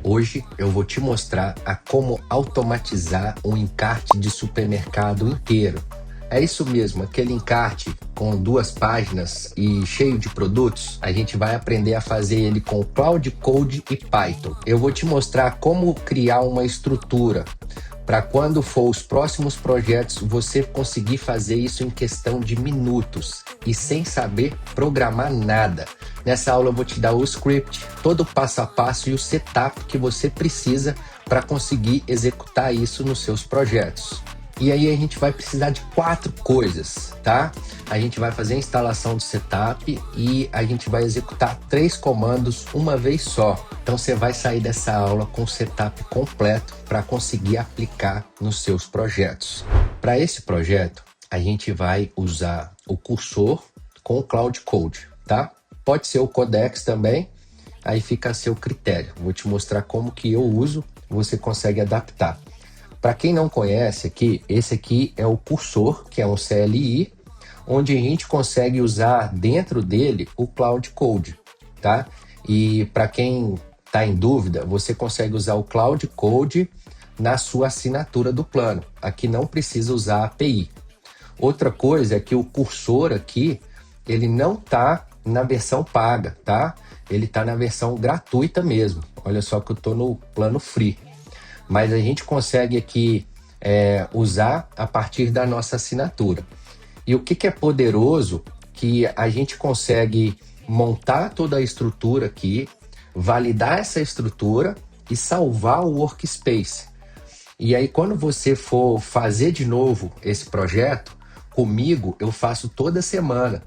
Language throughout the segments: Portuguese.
Hoje eu vou te mostrar a como automatizar um encarte de supermercado inteiro. É isso mesmo, aquele encarte com 2 páginas e cheio de produtos, a gente vai aprender a fazer ele com Cloud Code e Python. Eu vou te mostrar como criar uma estrutura para quando for os próximos projetos você conseguir fazer isso em questão de minutos e sem saber programar nada. Nessa aula eu vou te dar o script, todo o passo a passo e o setup que você precisa para conseguir executar isso nos seus projetos. E aí a gente vai precisar de 4 coisas, tá? A gente vai fazer a instalação do setup e a gente vai executar 3 comandos uma vez só. Então você vai sair dessa aula com o setup completo para conseguir aplicar nos seus projetos. Para esse projeto, a gente vai usar o cursor com o Cloud Code, tá? Pode ser o Codex também, aí fica a seu critério. Vou te mostrar como que eu uso, você consegue adaptar. Para quem não conhece aqui, esse aqui é o cursor, que é um CLI, onde a gente consegue usar dentro dele o Cloud Code, tá? E para quem está em dúvida, você consegue usar o Cloud Code na sua assinatura do plano. Aqui não precisa usar a API. Outra coisa é que o cursor aqui, ele não está na versão paga, tá? Ele está na versão gratuita mesmo. Olha só que eu estou no plano free. Mas a gente consegue aqui usar a partir da nossa assinatura. E o que é poderoso, que a gente consegue montar toda a estrutura aqui, validar essa estrutura e salvar o workspace. E aí quando você for fazer de novo esse projeto, comigo eu faço toda semana.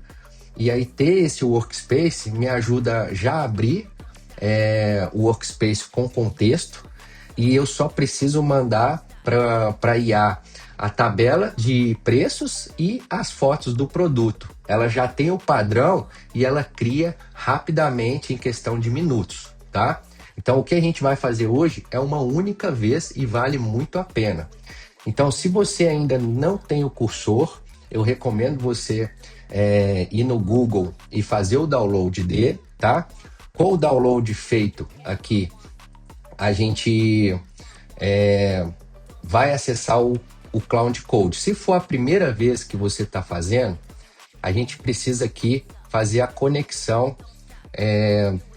E aí ter esse workspace me ajuda já a abrir o workspace com contexto, e eu só preciso mandar para IA a tabela de preços e as fotos do produto. Ela já tem o padrão e ela cria rapidamente em questão de minutos, tá? Então o que a gente vai fazer hoje é uma única vez e vale muito a pena. Então se você ainda não tem o cursor, eu recomendo você ir no Google e fazer o download dele, tá? Com o download feito aqui, a gente vai acessar o Cloud Code. Se for a primeira vez que você está fazendo, a gente precisa aqui fazer a conexão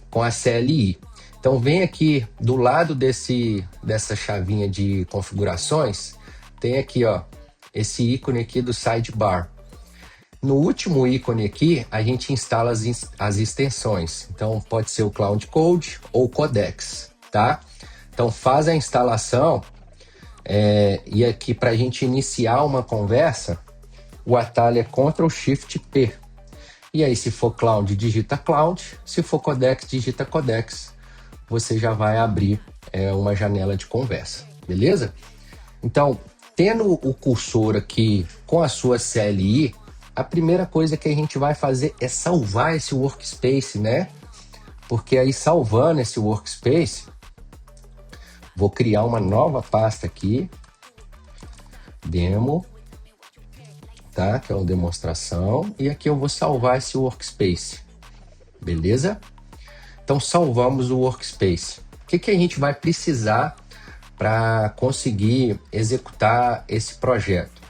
com a CLI. Então vem aqui do lado dessa chavinha de configurações, tem aqui ó, esse ícone aqui do sidebar. No último ícone aqui, a gente instala as extensões. Então pode ser o Cloud Code ou o Codex, tá? Então faz a instalação e aqui para a gente iniciar uma conversa, o atalho é Ctrl+Shift+P. E aí se for Cloud, digita Cloud, se for Codex, digita Codex. Você já vai abrir uma janela de conversa, beleza? Então, tendo o cursor aqui com a sua CLI, a primeira coisa que a gente vai fazer é salvar esse workspace, né? Porque aí salvando esse workspace, vou criar uma nova pasta aqui, demo, tá? Que é uma demonstração, e aqui eu vou salvar esse workspace, beleza? Então salvamos o workspace. O que a gente vai precisar para conseguir executar esse projeto?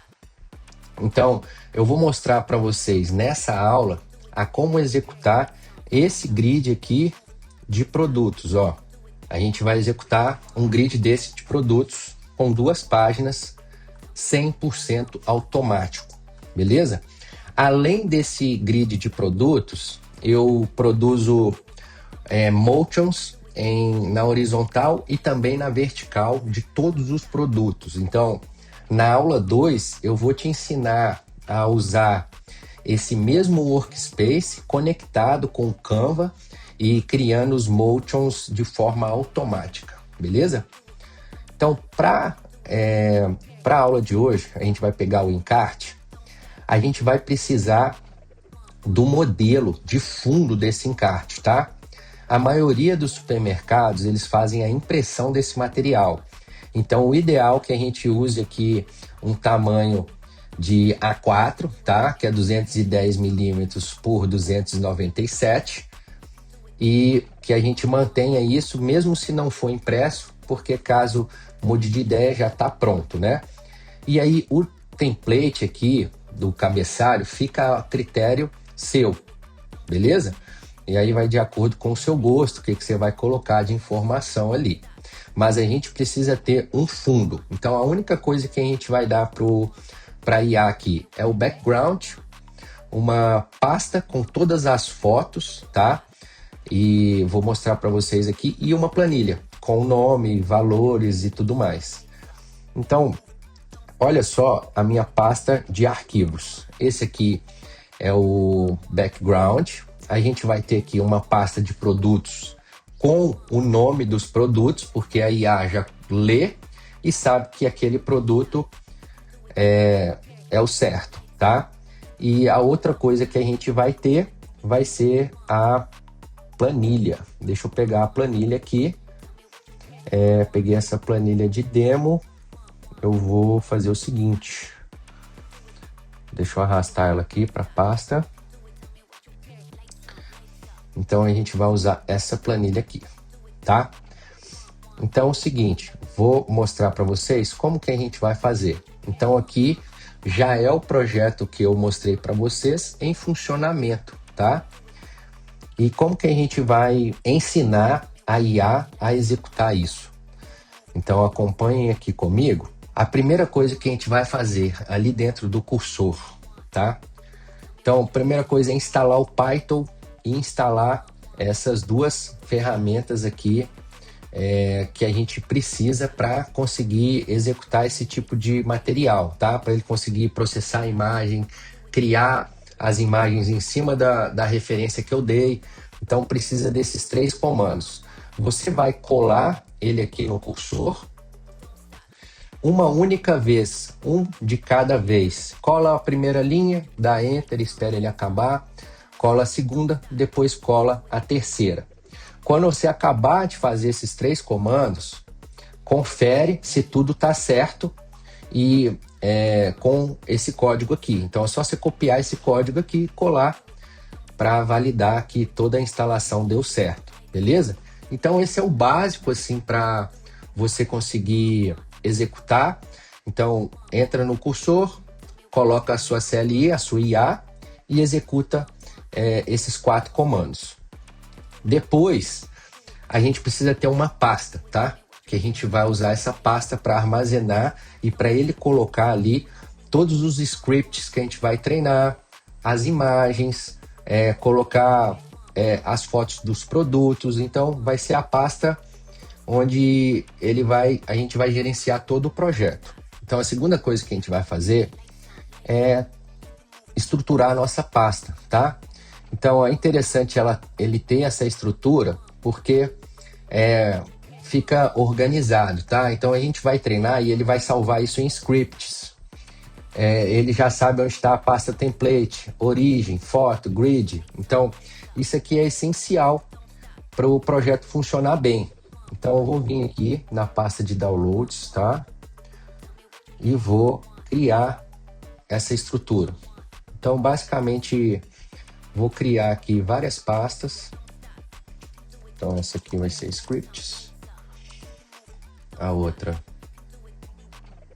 Então eu vou mostrar para vocês nessa aula a como executar esse grid aqui de produtos, ó. A gente vai executar um grid desse de produtos com 2 páginas, 100% automático, beleza? Além desse grid de produtos, eu produzo motions na horizontal e também na vertical de todos os produtos. Então, na aula 2, eu vou te ensinar a usar esse mesmo workspace conectado com o Canva e criando os motions de forma automática, beleza? Então, para a aula de hoje, a gente vai pegar o encarte, a gente vai precisar do modelo de fundo desse encarte, tá? A maioria dos supermercados, eles fazem a impressão desse material. Então, o ideal é que a gente use aqui um tamanho de A4, tá? Que é 210 milímetros por 297. e que a gente mantenha isso mesmo se não for impresso, porque caso mude de ideia já está pronto, né? E aí o template aqui do cabeçalho fica a critério seu, beleza? E aí vai de acordo com o seu gosto, o que você vai colocar de informação ali. Mas a gente precisa ter um fundo. Então a única coisa que a gente vai dar para a IA aqui é o background, uma pasta com todas as fotos, tá? E vou mostrar para vocês aqui, e uma planilha com nome, valores e tudo mais. Então, olha só a minha pasta de arquivos. Esse aqui é o background. A gente vai ter aqui uma pasta de produtos com o nome dos produtos, porque a IA já lê e sabe que aquele produto é o certo, tá? E a outra coisa que a gente vai ter vai ser a planilha. Deixa eu pegar a planilha aqui. Peguei essa planilha de demo. Eu vou fazer o seguinte. Deixa eu arrastar ela aqui para a pasta. Então a gente vai usar essa planilha aqui, tá? Então é o seguinte, vou mostrar para vocês como que a gente vai fazer. Então aqui já é o projeto que eu mostrei para vocês em funcionamento, tá? E como que a gente vai ensinar a IA a executar isso? Então acompanhem aqui comigo. A primeira coisa que a gente vai fazer ali dentro do cursor, tá? Então a primeira coisa é instalar o Python e instalar essas duas ferramentas aqui que a gente precisa para conseguir executar esse tipo de material, tá? Para ele conseguir processar a imagem, criar as imagens em cima da referência que eu dei. Então precisa desses 3 comandos. Você vai colar ele aqui no cursor, uma única vez, um de cada vez. Cola a primeira linha, dá Enter, espera ele acabar, cola a segunda, depois cola a terceira. Quando você acabar de fazer esses 3 comandos, confere se tudo está certo e com esse código aqui. Então é só você copiar esse código aqui e colar para validar que toda a instalação deu certo, beleza? Então esse é o básico assim para você conseguir executar. Então entra no cursor, coloca a sua CLI, a sua IA e executa esses 4 comandos. Depois, a gente precisa ter uma pasta, tá? Que a gente vai usar essa pasta para armazenar e para ele colocar ali todos os scripts que a gente vai treinar, as imagens, colocar as fotos dos produtos. Então, vai ser a pasta onde a gente vai gerenciar todo o projeto. Então, a segunda coisa que a gente vai fazer é estruturar a nossa pasta, tá? Então é interessante ele ter essa estrutura porque fica organizado, tá? Então a gente vai treinar e ele vai salvar isso em scripts. Ele já sabe onde está a pasta template, origem, foto, grid. Então isso aqui é essencial para o projeto funcionar bem. Então eu vou vir aqui na pasta de downloads, tá? E vou criar essa estrutura. Então basicamente vou criar aqui várias pastas. Então essa aqui vai ser scripts. A outra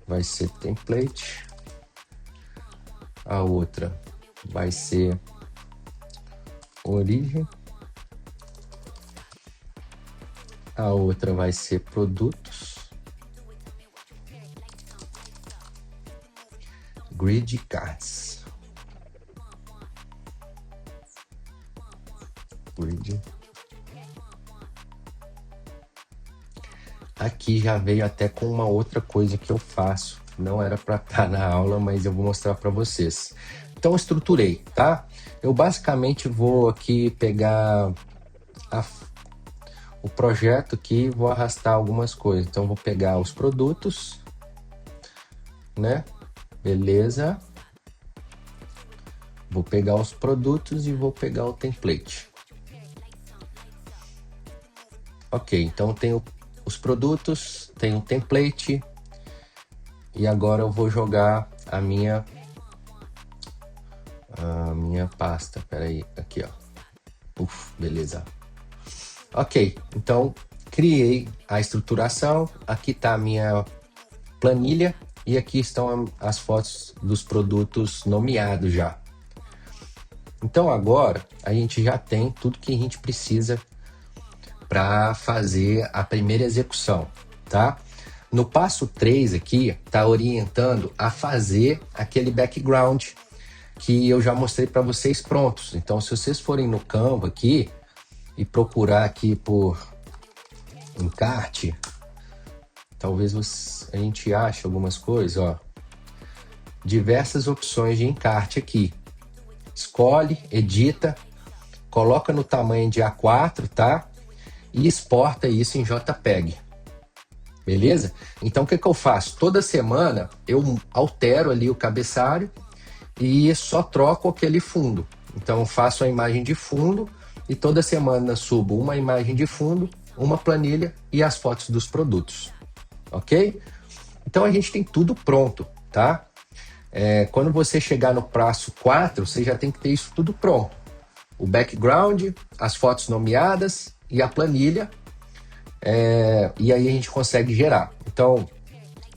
vai ser template. A outra vai ser origem. A outra vai ser produtos. Grid cards. Grid. Aqui já veio até com uma outra coisa que eu faço. Não era para estar na aula, mas eu vou mostrar para vocês. Então eu estruturei, tá? Eu basicamente vou aqui pegar o projeto aqui, vou arrastar algumas coisas. Então vou pegar os produtos, né? Beleza. Vou pegar os produtos e vou pegar o template. Ok, então tenho os produtos, tenho o template e agora eu vou jogar a minha pasta. Peraí, aqui ó. Beleza. Ok, então criei a estruturação, aqui está a minha planilha e aqui estão as fotos dos produtos nomeados já. Então agora a gente já tem tudo que a gente precisa para fazer a primeira execução, tá? No passo 3 aqui, está orientando a fazer aquele background que eu já mostrei para vocês prontos. Então, se vocês forem no Canva aqui e procurar aqui por encarte, talvez a gente ache algumas coisas, ó. Diversas opções de encarte aqui. Escolhe, edita, coloca no tamanho de A4, tá? E exporta isso em JPEG. Beleza? Então o que eu faço? Toda semana eu altero ali o cabeçalho e só troco aquele fundo. Então eu faço a imagem de fundo e toda semana subo uma imagem de fundo, uma planilha e as fotos dos produtos. Ok? Então a gente tem tudo pronto, tá? Quando você chegar no passo 4, você já tem que ter isso tudo pronto. O background, as fotos nomeadas e a planilha. E aí a gente consegue gerar. Então,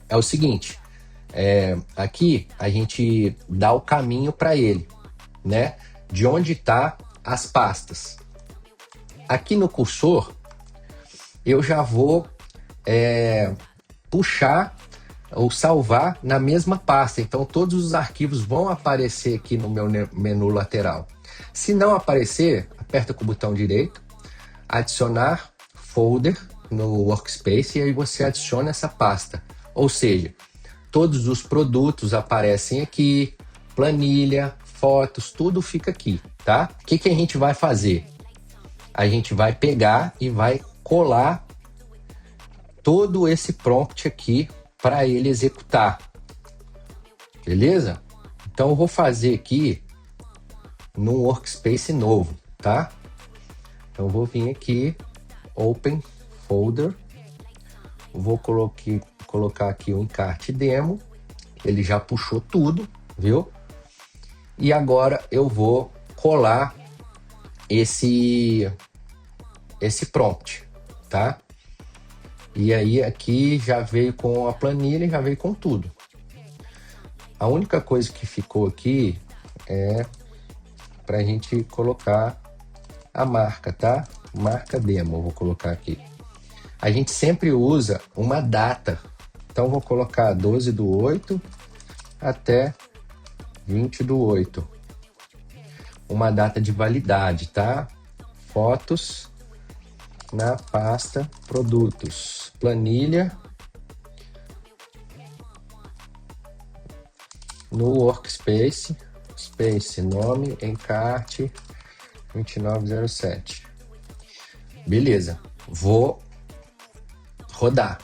é o seguinte, aqui a gente dá o caminho para ele, né? De onde está as pastas. Aqui no cursor, eu já vou puxar ou salvar na mesma pasta. Então, todos os arquivos vão aparecer aqui no meu menu lateral. Se não aparecer, aperta com o botão direito, adicionar folder no Workspace e aí você adiciona essa pasta. Ou seja, todos os produtos aparecem aqui, planilha, fotos, tudo fica aqui, tá? O que a gente vai fazer? A gente vai pegar e vai colar todo esse prompt aqui para ele executar. Beleza? Então eu vou fazer aqui num Workspace novo, tá? Então eu vou vir aqui, Open Folder, vou colocar aqui o encarte demo, ele já puxou tudo, viu? E agora eu vou colar esse prompt, tá? E aí aqui já veio com a planilha, já veio com tudo. A única coisa que ficou aqui é para a gente colocar a marca, tá? Marca demo, vou colocar aqui. A gente sempre usa uma data. Então vou colocar 12/8 até 20/8. Uma data de validade, tá? Fotos na pasta produtos. Planilha no Workspace. Space, nome, encarte 2907. Beleza. Vou rodar.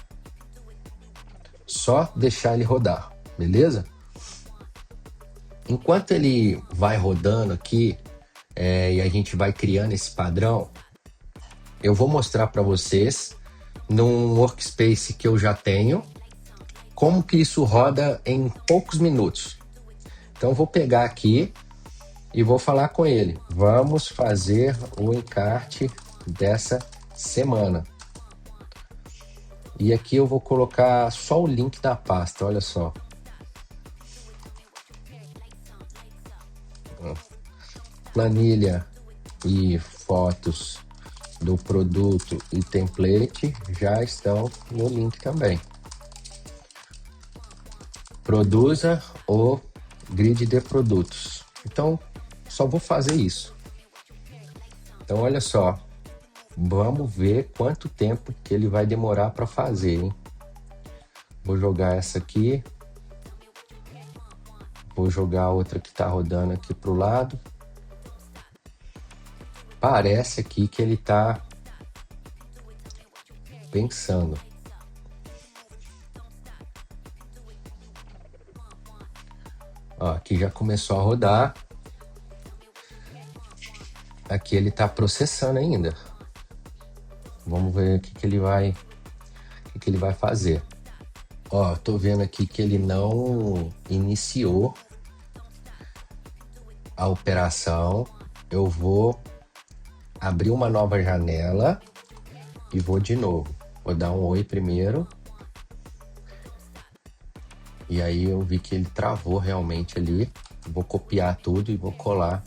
Só deixar ele rodar, beleza? Enquanto ele vai rodando aqui e a gente vai criando esse padrão, eu vou mostrar para vocês num Workspace que eu já tenho como que isso roda em poucos minutos. Então eu vou pegar aqui e vou falar com ele. Vamos fazer o encarte dessa semana. E aqui eu vou colocar só o link da pasta, olha só. Planilha e fotos do produto e template já estão no link também. Produza o grid de produtos. Então, só vou fazer isso. Então, olha só. Vamos ver quanto tempo que ele vai demorar para fazer, hein? Vou jogar essa aqui. Vou jogar a outra que está rodando aqui para o lado. Parece aqui que ele está pensando. Ó, aqui já começou a rodar. Aqui ele está processando ainda. Vamos ver o que ele vai fazer. Ó, tô vendo aqui que ele não iniciou a operação. Eu vou abrir uma nova janela e vou de novo. Vou dar um oi primeiro. E aí eu vi que ele travou realmente ali. Vou copiar tudo e vou colar.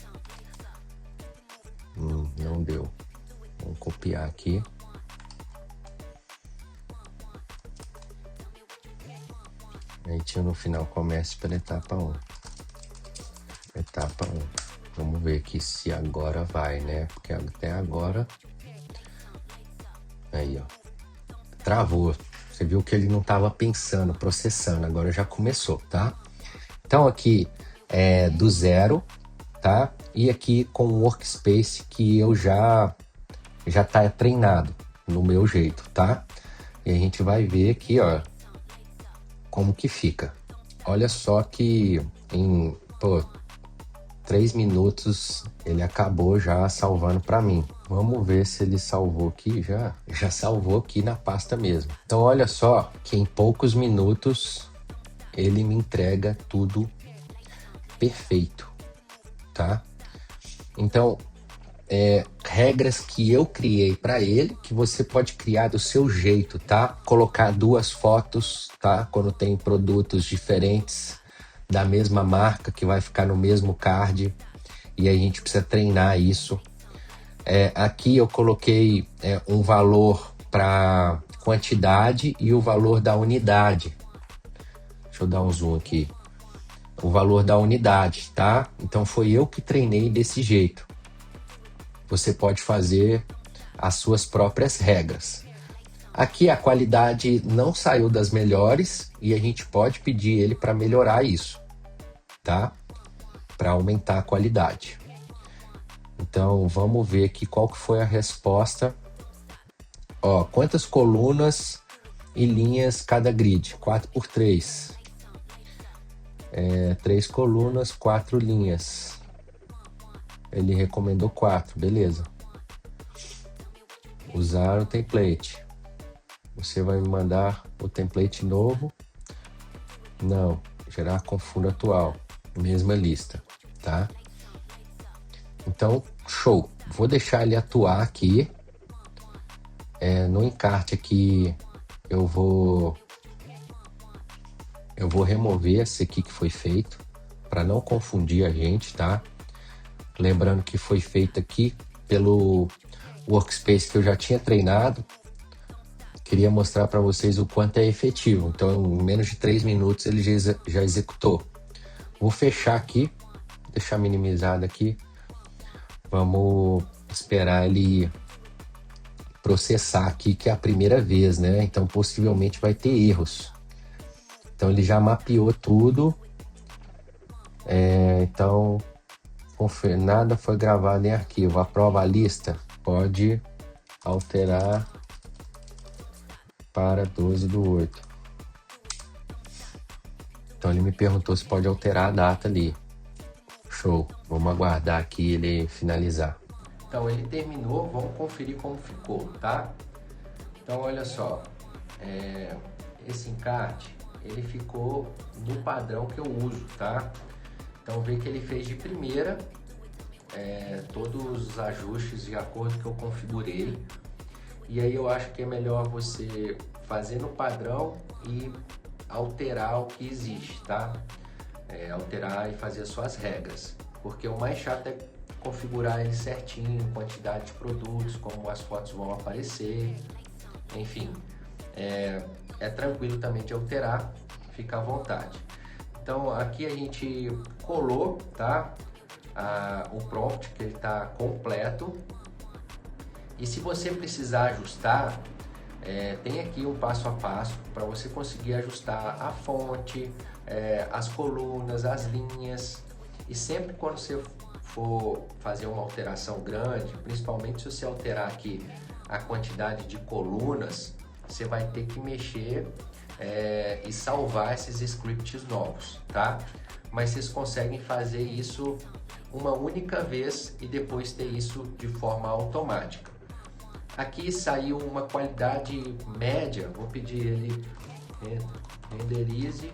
Não deu. Vamos copiar aqui. A gente no final começa pela etapa 1. Etapa 1. Vamos ver aqui se agora vai, né? Porque até agora... Aí, ó. Travou. Você viu que ele não estava pensando, processando. Agora já começou, tá? Então aqui é do zero, tá? E aqui com o workspace que eu já tá treinado no meu jeito, tá? E a gente vai ver aqui, ó, como que fica. Olha só que em 3 minutos ele acabou já salvando para mim. Vamos ver se ele salvou aqui, já salvou aqui na pasta mesmo. Então olha só que em poucos minutos ele me entrega tudo perfeito, tá? Então, regras que eu criei para ele, que você pode criar do seu jeito, tá? Colocar 2 fotos, tá? Quando tem produtos diferentes da mesma marca, que vai ficar no mesmo card, e a gente precisa treinar isso. Aqui eu coloquei um valor para quantidade e o valor da unidade. Deixa eu dar um zoom aqui. O valor da unidade, tá? Então foi eu que treinei desse jeito. Você pode fazer as suas próprias regras. Aqui a qualidade não saiu das melhores e a gente pode pedir ele para melhorar isso, tá? Para aumentar a qualidade. Então vamos ver aqui qual que foi a resposta. Ó, quantas colunas e linhas cada grid? 4x3. 3 colunas, 4 linhas. Ele recomendou 4, beleza. Usar o template. Você vai me mandar o template novo? Não, gerar com fundo atual. Mesma lista, tá? Então, show. Vou deixar ele atuar aqui. No encarte aqui, eu vou remover esse aqui que foi feito, para não confundir a gente, tá? Lembrando que foi feito aqui pelo workspace que eu já tinha treinado. Queria mostrar para vocês o quanto é efetivo. Então, em menos de 3 minutos ele já executou. Vou fechar aqui, deixar minimizado aqui. Vamos esperar ele processar aqui, que é a primeira vez, né? Então, possivelmente vai ter erros. Então, ele já mapeou tudo. Então, nada foi gravado em arquivo. Aprova a lista? Pode alterar para 12/8. Então ele me perguntou se pode alterar a data ali. Show. Vamos aguardar aqui ele finalizar. Então ele terminou, vamos conferir como ficou, tá? Então olha só, esse encarte, ele ficou no padrão que eu uso, tá? Então vê que ele fez de primeira, todos os ajustes de acordo que eu configurei. E aí eu acho que é melhor você fazer no padrão e alterar o que existe, tá? Alterar e fazer as suas regras. Porque o mais chato é configurar ele certinho, quantidade de produtos, como as fotos vão aparecer, enfim. É tranquilo também de alterar, fica à vontade. Então aqui a gente colou, tá? O prompt, que ele está completo. E se você precisar ajustar, tem aqui um passo a passo para você conseguir ajustar a fonte, as colunas, as linhas. E sempre quando você for fazer uma alteração grande, principalmente se você alterar aqui a quantidade de colunas, você vai ter que mexer e salvar esses scripts novos, tá? Mas vocês conseguem fazer isso uma única vez e depois ter isso de forma automática. Aqui saiu uma qualidade média, vou pedir ele renderize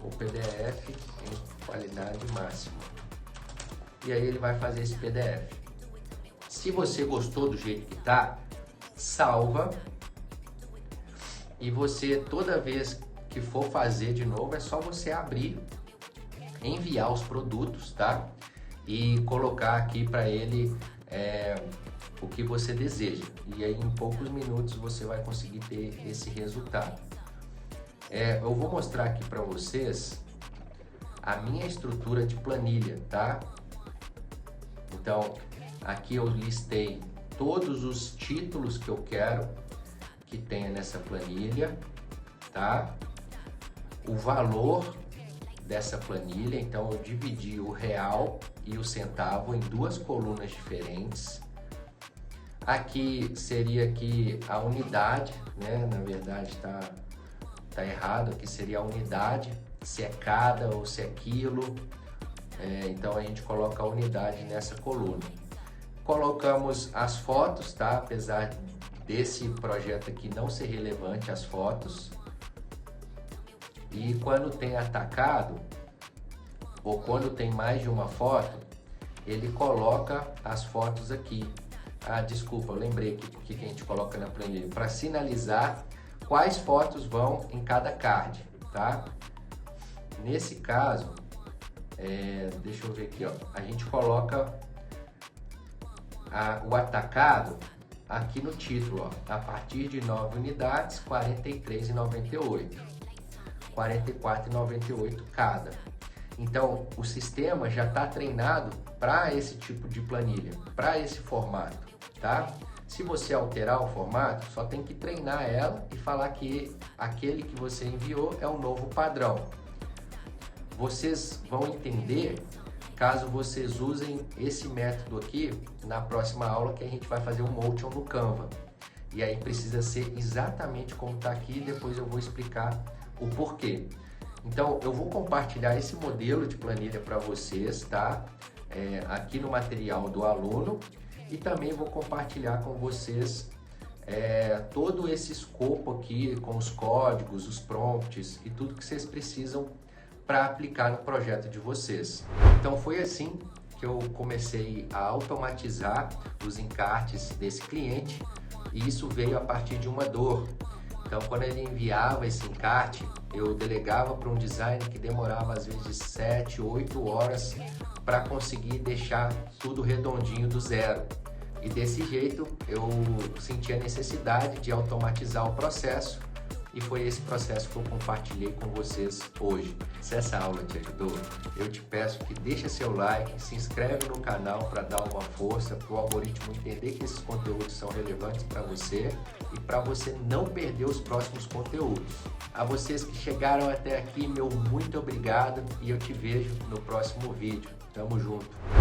o PDF em qualidade máxima. E aí ele vai fazer esse PDF. Se você gostou do jeito que tá, salva, e você, toda vez que for fazer de novo, é só você abrir, enviar os produtos, tá? E colocar aqui para ele o que você deseja. E aí em poucos minutos você vai conseguir ter esse resultado. Eu vou mostrar aqui para vocês a minha estrutura de planilha, tá? Então, aqui eu listei todos os títulos que eu quero que tenha nessa planilha, tá? O valor dessa planilha, então eu dividi o real e o centavo em duas colunas diferentes. Aqui seria aqui a unidade, né? Na verdade tá errado, aqui seria a unidade, se é cada ou se é quilo. Então a gente coloca a unidade nessa coluna. Colocamos as fotos, tá? Apesar desse projeto aqui não ser relevante as fotos. E quando tem atacado, ou quando tem mais de uma foto, ele coloca as fotos aqui. Ah, desculpa, eu lembrei que a gente coloca na planilha, para sinalizar quais fotos vão em cada card, tá? Nesse caso, deixa eu ver aqui, ó, a gente coloca o atacado aqui no título, ó, a partir de 9 unidades, R$ 43,98. R$ 44,98 cada. Então, o sistema já está treinado para esse tipo de planilha, para esse formato, tá? Se você alterar o formato, só tem que treinar ela e falar que aquele que você enviou é o novo padrão. Vocês vão entender caso vocês usem esse método aqui na próxima aula, que a gente vai fazer um Motion no Canva. E aí precisa ser exatamente como está aqui, e depois eu vou explicar o porquê. Então eu vou compartilhar esse modelo de planilha para vocês, tá? Aqui no material do aluno, e também vou compartilhar com vocês todo esse escopo aqui com os códigos, os prompts e tudo que vocês precisam para aplicar no projeto de vocês. Então foi assim que eu comecei a automatizar os encartes desse cliente, e isso veio a partir de uma dor. Então, quando ele enviava esse encarte, eu delegava para um designer que demorava às vezes 7, 8 horas para conseguir deixar tudo redondinho do zero. E desse jeito eu senti a necessidade de automatizar o processo, e foi esse processo que eu compartilhei com vocês hoje. Se essa aula te ajudou, eu te peço que deixa seu like, se inscreve no canal para dar uma força, para o algoritmo entender que esses conteúdos são relevantes para você e para você não perder os próximos conteúdos. A vocês que chegaram até aqui, meu muito obrigado, e eu te vejo no próximo vídeo. Tamo junto!